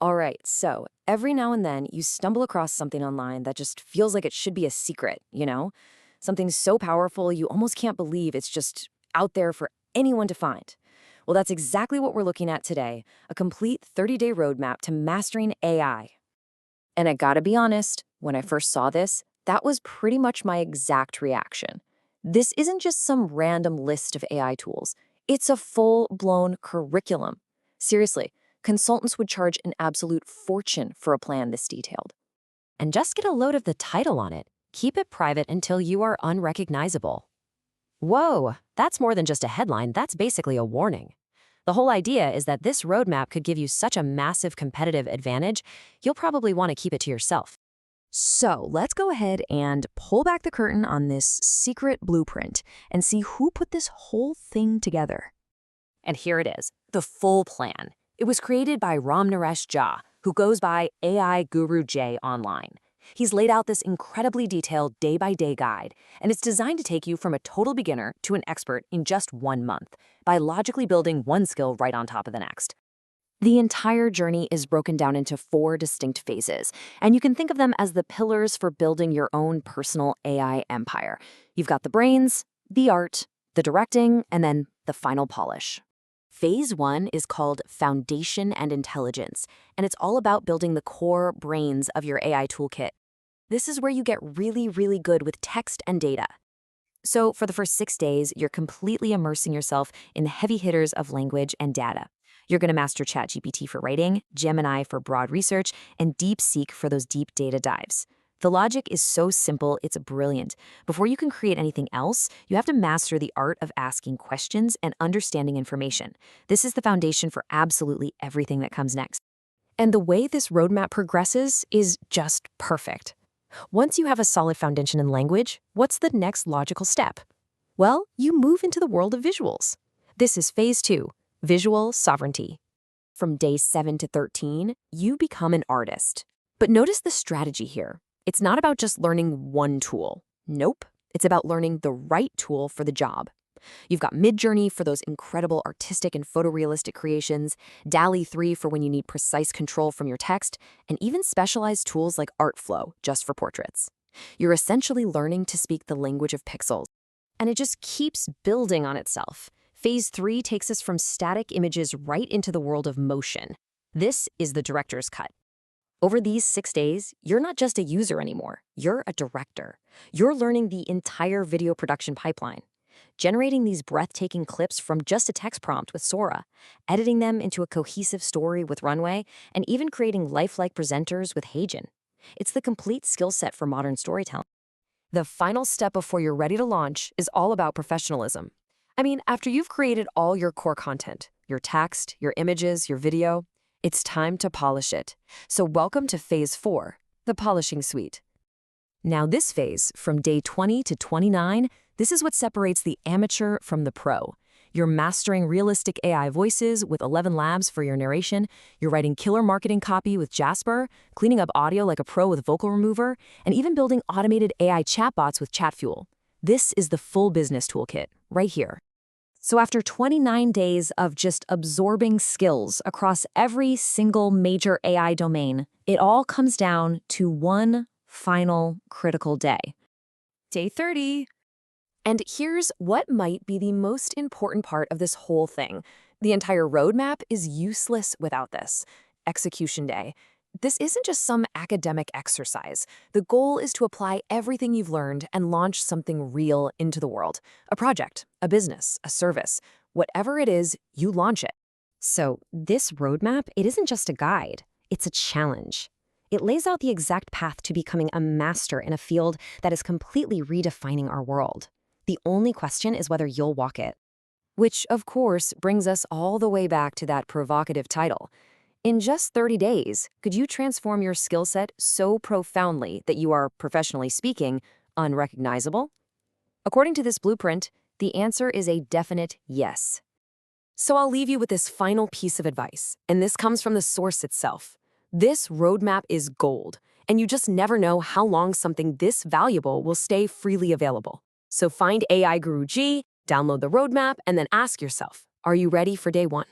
All right, so every now and then you stumble across something online that just feels like it should be a secret, you know? Something so powerful you almost can't believe it's just out there for anyone to find. Well, that's exactly what we're looking at today, a complete 30-day roadmap to mastering AI. And I gotta be honest, when I first saw this, that was pretty much my exact reaction. This isn't just some random list of AI tools. It's a full-blown curriculum. Seriously, consultants would charge an absolute fortune for a plan this detailed. And just get a load of the title on it. Keep it private until you are unrecognizable. Whoa, that's more than just a headline, that's basically a warning. The whole idea is that this roadmap could give you such a massive competitive advantage, you'll probably want to keep it to yourself. So let's go ahead and pull back the curtain on this secret blueprint and see who put this whole thing together. And here it is, the full plan. It was created by Naresh Jha, who goes by AI Guru J online. He's laid out this incredibly detailed day-by-day guide, and it's designed to take you from a total beginner to an expert in just 1 month by logically building one skill right on top of the next. The entire journey is broken down into 4 distinct phases, and you can think of them as the pillars for building your own personal AI empire. You've got the brains, the art, the directing, and then the final polish. Phase 1 is called Foundation and Intelligence, and it's all about building the core brains of your AI toolkit. This is where you get really, really good with text and data. So for the first 6 days, you're completely immersing yourself in the heavy hitters of language and data. You're going to master ChatGPT for writing, Gemini for broad research, and DeepSeek for those deep data dives. The logic is so simple, it's brilliant. Before you can create anything else, you have to master the art of asking questions and understanding information. This is the foundation for absolutely everything that comes next. And the way this roadmap progresses is just perfect. Once you have a solid foundation in language, what's the next logical step? Well, you move into the world of visuals. This is phase 2, visual sovereignty. From day 7 to 13, you become an artist. But notice the strategy here. It's not about just learning one tool. Nope, it's about learning the right tool for the job. You've got Midjourney for those incredible artistic and photorealistic creations, DALL-E 3 for when you need precise control from your text, and even specialized tools like Artflow just for portraits. You're essentially learning to speak the language of pixels. And it just keeps building on itself. Phase 3 takes us from static images right into the world of motion. This is the director's cut. Over these 6 days, you're not just a user anymore, you're a director. You're learning the entire video production pipeline. Generating these breathtaking clips from just a text prompt with Sora, editing them into a cohesive story with Runway, and even creating lifelike presenters with Hagen. It's the complete skill set for modern storytelling. The final step before you're ready to launch is all about professionalism. I mean, after you've created all your core content, your text, your images, your video, it's time to polish it. So welcome to phase 4, the polishing suite. Now this phase, from day 20 to 29, this is what separates the amateur from the pro. You're mastering realistic AI voices with 11 labs for your narration, you're writing killer marketing copy with Jasper, cleaning up audio like a pro with Vocal Remover, and even building automated AI chatbots with ChatFuel. This is the full business toolkit, right here. So after 29 days of just absorbing skills across every single major AI domain, it all comes down to one final critical day. Day 30. And here's what might be the most important part of this whole thing. The entire roadmap is useless without this. Execution day. This isn't just some academic exercise. The goal is to apply everything you've learned and launch something real into the world. A project, a business, a service. Whatever it is, you launch it. So this roadmap, it isn't just a guide. It's a challenge. It lays out the exact path to becoming a master in a field that is completely redefining our world. The only question is whether you'll walk it. Which, of course, brings us all the way back to that provocative title. In just 30 days, could you transform your skill set so profoundly that you are, professionally speaking, unrecognizable? According to this blueprint, the answer is a definite yes. So I'll leave you with this final piece of advice, and this comes from the source itself. This roadmap is gold, and you just never know how long something this valuable will stay freely available. So find AI Guru G, download the roadmap, and then ask yourself, are you ready for day 1?